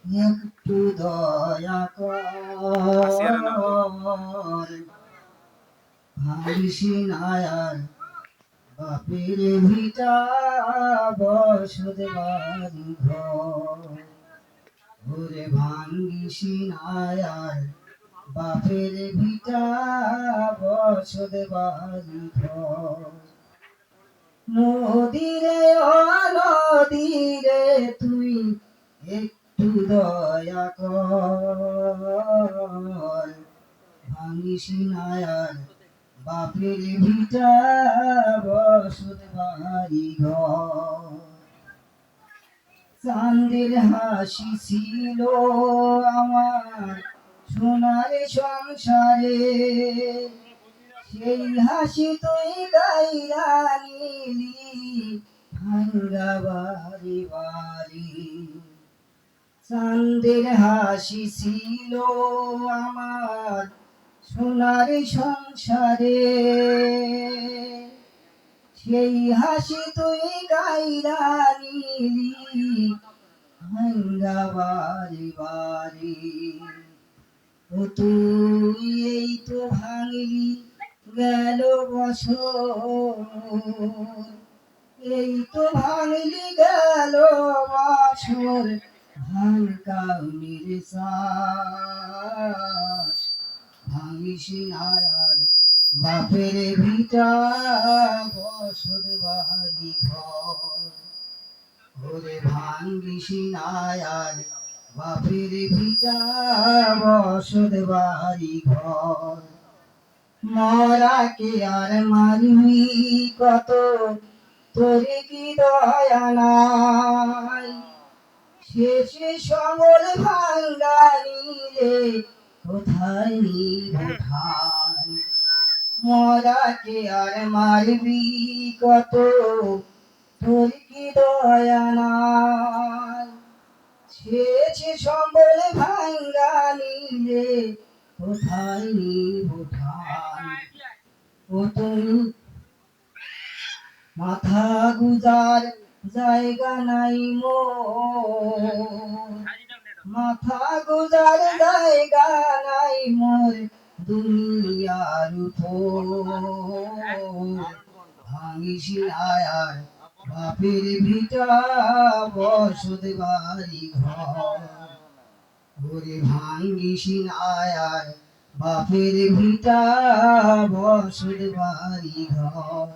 একটু দয়া কর, ভাঙিস নায়ার বাপের ভিটা বসত বাড়ি ঘর। ওরে ভাঙিস নায়ার বাপের ভিটা বসত বাড়ি ঘর। নদীরে ও নদীরে তুই একটু দয়া কর, ভাঙিস নায়ার বাপের ভিটা বসত বাড়ি ঘর। চাঁদের হাসি ছিল আমার সোনার সংসারে, সেই হাসি তুই গাইলা নিলি ভাঙ্গা বাড়ি বাড়ি। চাঁদের হাসি ছিল আমার সোনার সংসারে, সেই হাসি তুই গাইলা নিলি ভাঙ্গা বাড়ি বাড়ি। ও তুই এই তো ভাঙলি গেল বছর, এই তো ভাঙলি গেল বছর, ভাঙকাউনির শ্বাস। ভাঙিস নায়ার বাপের ভিটা বসত বাড়ি ঘর। ওরে ভাঙিস নায়ার বাপের ভিটা বসত বাড়ি ঘর। মরাকে আর মারবি কত, তোরে কি দয়া নাই, শেষে সমল ভাঙ্গা নিলে কোথায় নিব ঠাই। মরাকে আর মারবি কত, তোর কি দয়া নাই, শেষে সম্বল ভাঙ্গা নিলে কোথায় নিব ঠাই। ও তুমি মাথা গুজার জায়গা নাই মোর, মাথা গুজার জায়গা নাই মোর দুনিয়ার উপর। ভাঙিস নায়ার বাপের ভিটা বসত বাড়ি ঘর। ওরে ভাঙিস নায়ার বাপের ভিটা বসত বাড়ি ঘর।